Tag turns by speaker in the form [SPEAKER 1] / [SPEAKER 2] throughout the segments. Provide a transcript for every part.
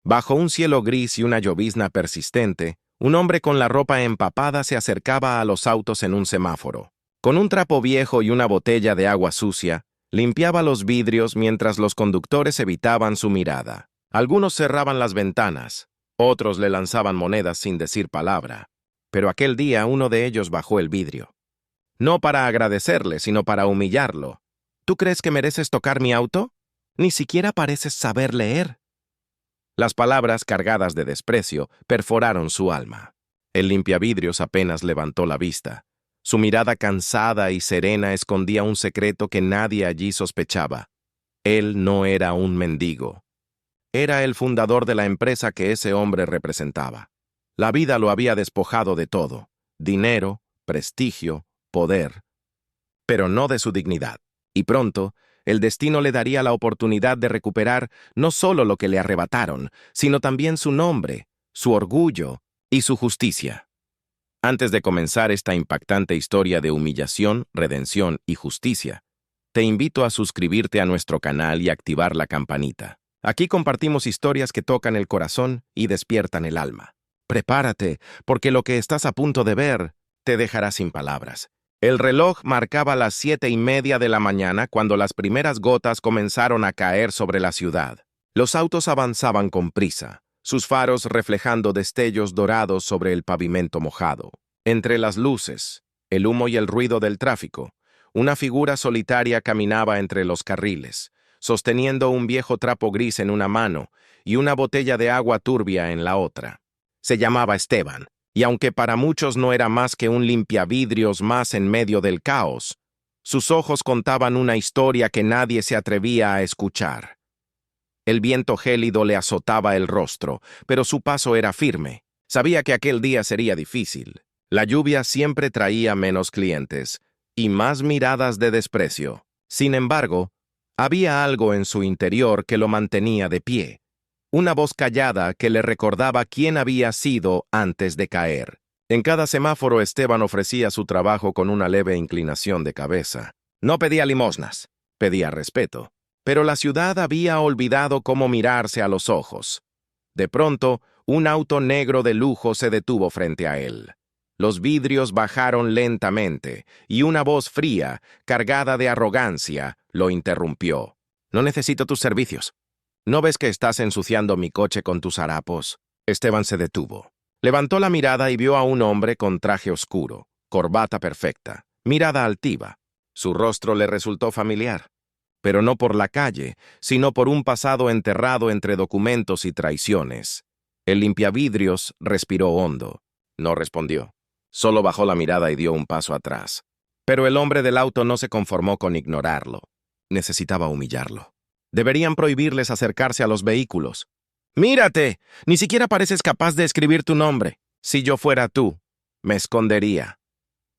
[SPEAKER 1] Bajo un cielo gris y una llovizna persistente, un hombre con la ropa empapada se acercaba a los autos en un semáforo. Con un trapo viejo y una botella de agua sucia, limpiaba los vidrios mientras los conductores evitaban su mirada. Algunos cerraban las ventanas, otros le lanzaban monedas sin decir palabra. Pero aquel día uno de ellos bajó el vidrio. No para agradecerle, sino para humillarlo. ¿Tú crees que mereces tocar mi auto? Ni siquiera pareces saber leer. Las palabras cargadas de desprecio perforaron su alma. El limpiavidrios apenas levantó la vista. Su mirada cansada y serena escondía un secreto que nadie allí sospechaba. Él no era un mendigo. Era el fundador de la empresa que ese hombre representaba. La vida lo había despojado de todo: dinero, prestigio, poder, pero no de su dignidad. Y pronto, el destino le daría la oportunidad de recuperar no solo lo que le arrebataron, sino también su nombre, su orgullo y su justicia. Antes de comenzar esta impactante historia de humillación, redención y justicia, te invito a suscribirte a nuestro canal y activar la campanita. Aquí compartimos historias que tocan el corazón y despiertan el alma. Prepárate, porque lo que estás a punto de ver te dejará sin palabras. El reloj marcaba las 7:30 de la mañana cuando las primeras gotas comenzaron a caer sobre la ciudad. Los autos avanzaban con prisa, sus faros reflejando destellos dorados sobre el pavimento mojado. Entre las luces, el humo y el ruido del tráfico, una figura solitaria caminaba entre los carriles, sosteniendo un viejo trapo gris en una mano y una botella de agua turbia en la otra. Se llamaba Esteban, y aunque para muchos no era más que un limpiavidrios más en medio del caos, sus ojos contaban una historia que nadie se atrevía a escuchar. El viento gélido le azotaba el rostro, pero su paso era firme. Sabía que aquel día sería difícil. La lluvia siempre traía menos clientes y más miradas de desprecio. Sin embargo, había algo en su interior que lo mantenía de pie. Una voz callada que le recordaba quién había sido antes de caer. En cada semáforo Esteban ofrecía su trabajo con una leve inclinación de cabeza. No pedía limosnas, pedía respeto. Pero la ciudad había olvidado cómo mirarse a los ojos. De pronto, un auto negro de lujo se detuvo frente a él. Los vidrios bajaron lentamente, y una voz fría, cargada de arrogancia, lo interrumpió. «No necesito tus servicios. ¿No ves que estás ensuciando mi coche con tus harapos?» Esteban se detuvo. Levantó la mirada y vio a un hombre con traje oscuro, corbata perfecta, mirada altiva. Su rostro le resultó familiar. Pero no por la calle, sino por un pasado enterrado entre documentos y traiciones. El limpiavidrios respiró hondo. No respondió. Solo bajó la mirada y dio un paso atrás. Pero el hombre del auto no se conformó con ignorarlo. Necesitaba humillarlo. Deberían prohibirles acercarse a los vehículos. «¡Mírate! Ni siquiera pareces capaz de escribir tu nombre. Si yo fuera tú, me escondería».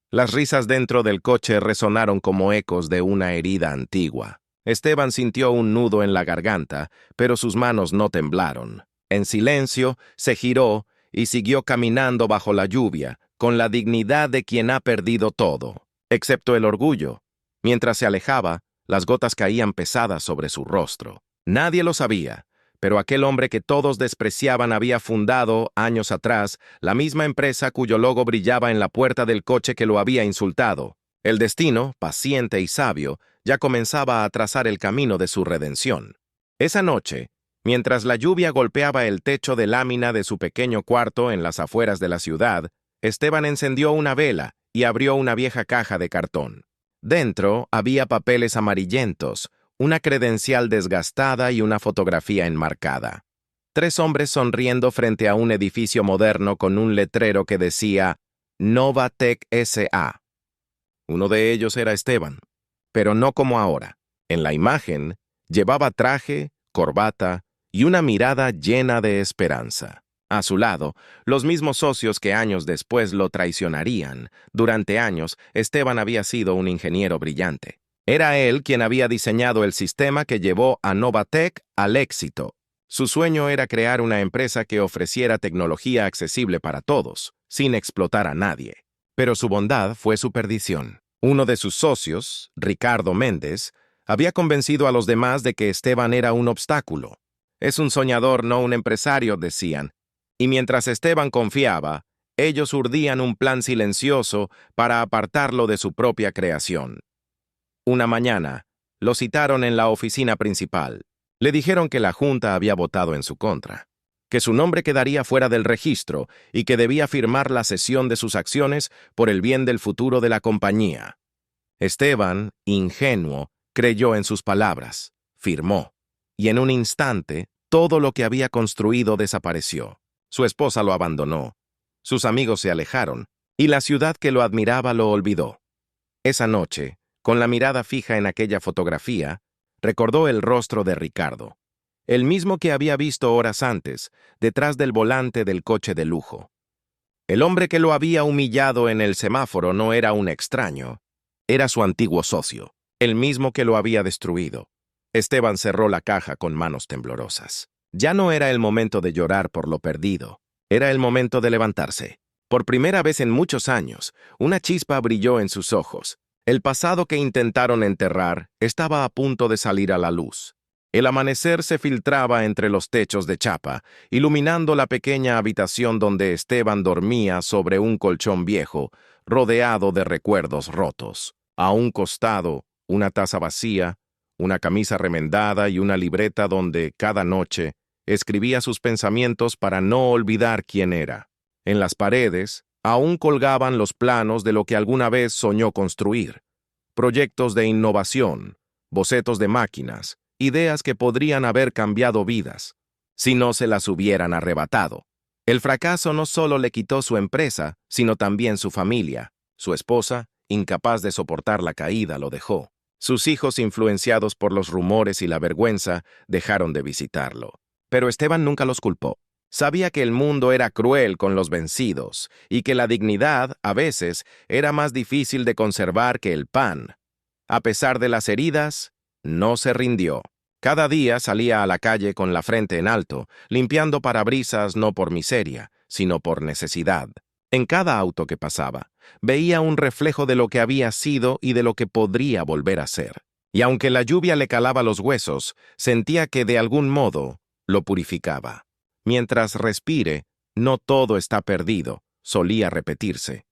[SPEAKER 1] Las risas dentro del coche resonaron como ecos de una herida antigua. Esteban sintió un nudo en la garganta, pero sus manos no temblaron. En silencio, se giró y siguió caminando bajo la lluvia, con la dignidad de quien ha perdido todo, excepto el orgullo. Mientras se alejaba, las gotas caían pesadas sobre su rostro. Nadie lo sabía, pero aquel hombre que todos despreciaban había fundado, años atrás, la misma empresa cuyo logo brillaba en la puerta del coche que lo había insultado. El destino, paciente y sabio, ya comenzaba a trazar el camino de su redención. Esa noche, mientras la lluvia golpeaba el techo de lámina de su pequeño cuarto en las afueras de la ciudad, Esteban encendió una vela y abrió una vieja caja de cartón. Dentro había papeles amarillentos, una credencial desgastada y una fotografía enmarcada. 3 hombres sonriendo frente a un edificio moderno con un letrero que decía Novatec S.A. Uno de ellos era Esteban, pero no como ahora. En la imagen, llevaba traje, corbata y una mirada llena de esperanza. A su lado, los mismos socios que años después lo traicionarían. Durante años, Esteban había sido un ingeniero brillante. Era él quien había diseñado el sistema que llevó a Novatec al éxito. Su sueño era crear una empresa que ofreciera tecnología accesible para todos, sin explotar a nadie. Pero su bondad fue su perdición. Uno de sus socios, Ricardo Méndez, había convencido a los demás de que Esteban era un obstáculo. Es un soñador, no un empresario, decían. Y mientras Esteban confiaba, ellos urdían un plan silencioso para apartarlo de su propia creación. Una mañana, lo citaron en la oficina principal. Le dijeron que la Junta había votado en su contra, que su nombre quedaría fuera del registro y que debía firmar la cesión de sus acciones por el bien del futuro de la compañía. Esteban, ingenuo, creyó en sus palabras, firmó, y en un instante todo lo que había construido desapareció. Su esposa lo abandonó, sus amigos se alejaron, y la ciudad que lo admiraba lo olvidó. Esa noche, con la mirada fija en aquella fotografía, recordó el rostro de Ricardo, el mismo que había visto horas antes, detrás del volante del coche de lujo. El hombre que lo había humillado en el semáforo no era un extraño, era su antiguo socio, el mismo que lo había destruido. Esteban cerró la caja con manos temblorosas. Ya no era el momento de llorar por lo perdido, era el momento de levantarse. Por primera vez en muchos años, una chispa brilló en sus ojos. El pasado que intentaron enterrar estaba a punto de salir a la luz. El amanecer se filtraba entre los techos de chapa, iluminando la pequeña habitación donde Esteban dormía sobre un colchón viejo, rodeado de recuerdos rotos. A un costado, una taza vacía, una camisa remendada y una libreta donde, cada noche, escribía sus pensamientos para no olvidar quién era. En las paredes, aún colgaban los planos de lo que alguna vez soñó construir. Proyectos de innovación, bocetos de máquinas, ideas que podrían haber cambiado vidas, si no se las hubieran arrebatado. El fracaso no solo le quitó su empresa, sino también su familia. Su esposa, incapaz de soportar la caída, lo dejó. Sus hijos, influenciados por los rumores y la vergüenza, dejaron de visitarlo. Pero Esteban nunca los culpó. Sabía que el mundo era cruel con los vencidos y que la dignidad, a veces, era más difícil de conservar que el pan. A pesar de las heridas, no se rindió. Cada día salía a la calle con la frente en alto, limpiando parabrisas no por miseria, sino por necesidad. En cada auto que pasaba, veía un reflejo de lo que había sido y de lo que podría volver a ser. Y aunque la lluvia le calaba los huesos, sentía que de algún modo lo purificaba. Mientras respire, no todo está perdido, solía repetirse.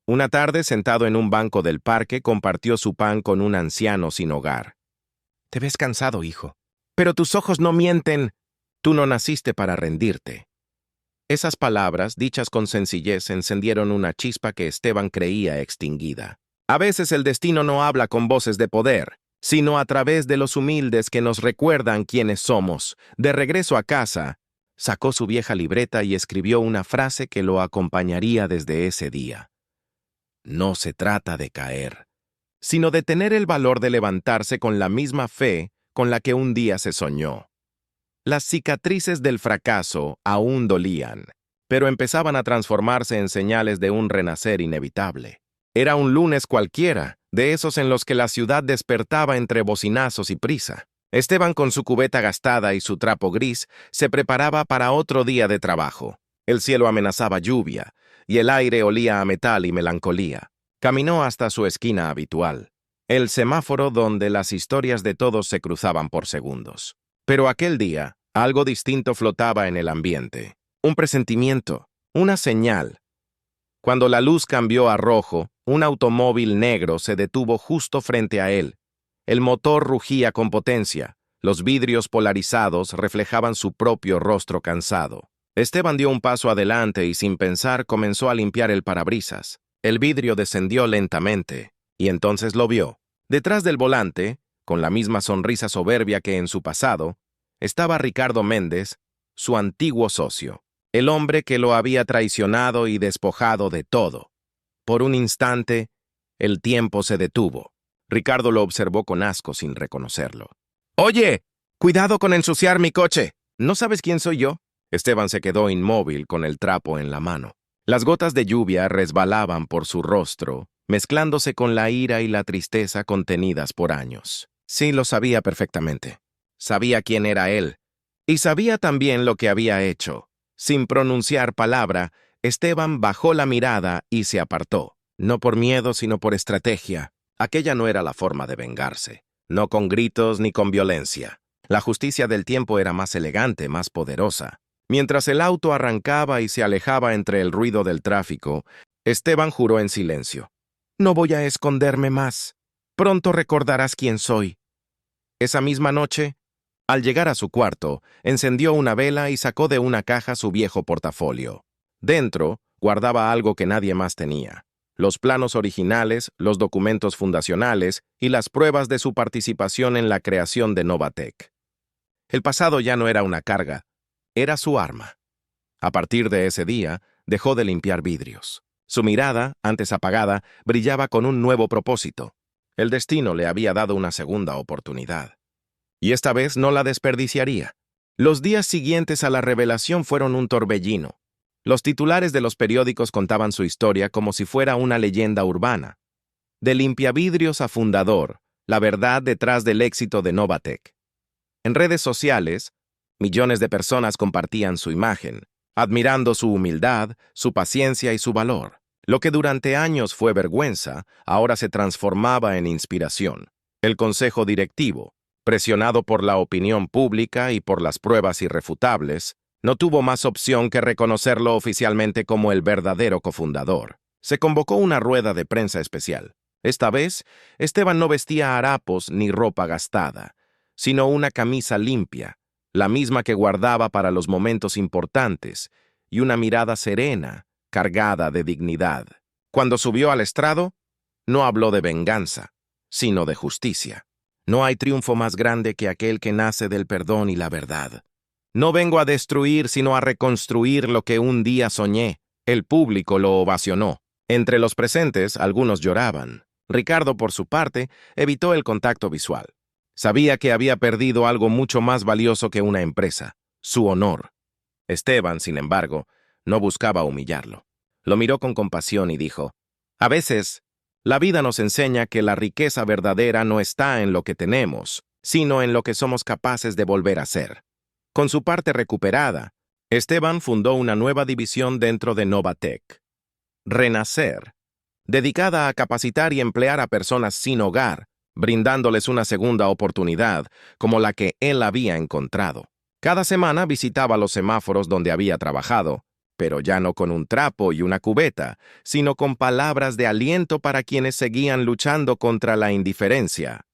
[SPEAKER 1] Una tarde, sentado en un banco del parque, compartió su pan con un anciano sin hogar. «Te ves cansado, hijo. Pero tus ojos no mienten. Tú no naciste para rendirte». Esas palabras, dichas con sencillez, encendieron una chispa que Esteban creía extinguida. A veces el destino no habla con voces de poder, sino a través de los humildes que nos recuerdan quiénes somos. De regreso a casa, sacó su vieja libreta y escribió una frase que lo acompañaría desde ese día. No se trata de caer, sino de tener el valor de levantarse con la misma fe con la que un día se soñó. Las cicatrices del fracaso aún dolían, pero empezaban a transformarse en señales de un renacer inevitable. Era un lunes cualquiera, de esos en los que la ciudad despertaba entre bocinazos y prisa. Esteban, con su cubeta gastada y su trapo gris, se preparaba para otro día de trabajo. El cielo amenazaba lluvia, y el aire olía a metal y melancolía. Caminó hasta su esquina habitual, el semáforo donde las historias de todos se cruzaban por segundos. Pero aquel día, algo distinto flotaba en el ambiente. Un presentimiento, una señal. Cuando la luz cambió a rojo, un automóvil negro se detuvo justo frente a él. El motor rugía con potencia, los vidrios polarizados reflejaban su propio rostro cansado. Esteban dio un paso adelante y sin pensar comenzó a limpiar el parabrisas. El vidrio descendió lentamente, y entonces lo vio. Detrás del volante, con la misma sonrisa soberbia que en su pasado, estaba Ricardo Méndez, su antiguo socio, el hombre que lo había traicionado y despojado de todo. Por un instante, el tiempo se detuvo. Ricardo lo observó con asco sin reconocerlo. «¡Oye! ¡Cuidado con ensuciar mi coche! ¿No sabes quién soy yo?» Esteban se quedó inmóvil con el trapo en la mano. Las gotas de lluvia resbalaban por su rostro, mezclándose con la ira y la tristeza contenidas por años. Sí, lo sabía perfectamente. Sabía quién era él. Y sabía también lo que había hecho. Sin pronunciar palabra, Esteban bajó la mirada y se apartó. No por miedo, sino por estrategia. Aquella no era la forma de vengarse. No con gritos ni con violencia. La justicia del tiempo era más elegante, más poderosa. Mientras el auto arrancaba y se alejaba entre el ruido del tráfico, Esteban juró en silencio. No voy a esconderme más. Pronto recordarás quién soy. Esa misma noche, al llegar a su cuarto, encendió una vela y sacó de una caja su viejo portafolio. Dentro, guardaba algo que nadie más tenía: los planos originales, los documentos fundacionales y las pruebas de su participación en la creación de Novatec. El pasado ya no era una carga, era su arma. A partir de ese día, dejó de limpiar vidrios. Su mirada, antes apagada, brillaba con un nuevo propósito. El destino le había dado una segunda oportunidad. Y esta vez no la desperdiciaría. Los días siguientes a la revelación fueron un torbellino. Los titulares de los periódicos contaban su historia como si fuera una leyenda urbana. De limpiavidrios a fundador, la verdad detrás del éxito de Novatec. En redes sociales, millones de personas compartían su imagen, admirando su humildad, su paciencia y su valor. Lo que durante años fue vergüenza, ahora se transformaba en inspiración. El consejo directivo, presionado por la opinión pública y por las pruebas irrefutables, no tuvo más opción que reconocerlo oficialmente como el verdadero cofundador. Se convocó una rueda de prensa especial. Esta vez, Esteban no vestía harapos ni ropa gastada, sino una camisa limpia, la misma que guardaba para los momentos importantes, y una mirada serena, cargada de dignidad. Cuando subió al estrado, no habló de venganza, sino de justicia. No hay triunfo más grande que aquel que nace del perdón y la verdad. No vengo a destruir, sino a reconstruir lo que un día soñé. El público lo ovacionó. Entre los presentes, algunos lloraban. Ricardo, por su parte, evitó el contacto visual. Sabía que había perdido algo mucho más valioso que una empresa: su honor. Esteban, sin embargo, no buscaba humillarlo. Lo miró con compasión y dijo: a veces, la vida nos enseña que la riqueza verdadera no está en lo que tenemos, sino en lo que somos capaces de volver a ser. Con su parte recuperada, Esteban fundó una nueva división dentro de Novatec: Renacer, dedicada a capacitar y emplear a personas sin hogar, brindándoles una segunda oportunidad, como la que él había encontrado. Cada semana visitaba los semáforos donde había trabajado, pero ya no con un trapo y una cubeta, sino con palabras de aliento para quienes seguían luchando contra la indiferencia.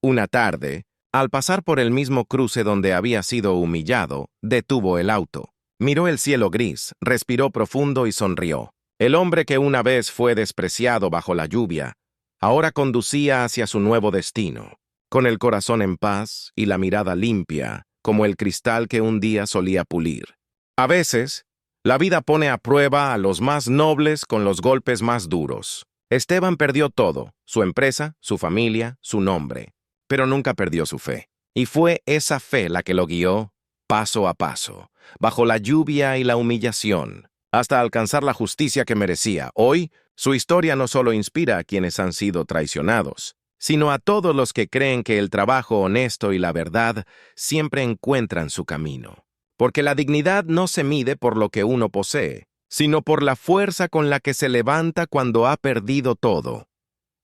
[SPEAKER 1] Una tarde, al pasar por el mismo cruce donde había sido humillado, detuvo el auto. Miró el cielo gris, respiró profundo y sonrió. El hombre que una vez fue despreciado bajo la lluvia, ahora conducía hacia su nuevo destino, con el corazón en paz y la mirada limpia, como el cristal que un día solía pulir. A veces, la vida pone a prueba a los más nobles con los golpes más duros. Esteban perdió todo: su empresa, su familia, su nombre, pero nunca perdió su fe. Y fue esa fe la que lo guió, paso a paso, bajo la lluvia y la humillación, hasta alcanzar la justicia que merecía. Hoy, su historia no solo inspira a quienes han sido traicionados, sino a todos los que creen que el trabajo honesto y la verdad siempre encuentran su camino. Porque la dignidad no se mide por lo que uno posee, sino por la fuerza con la que se levanta cuando ha perdido todo.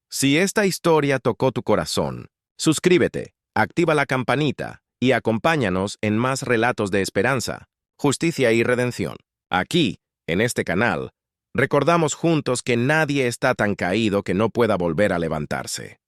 [SPEAKER 1] Si esta historia tocó tu corazón, suscríbete, activa la campanita y acompáñanos en más relatos de esperanza, justicia y redención. Aquí, en este canal, recordamos juntos que nadie está tan caído que no pueda volver a levantarse.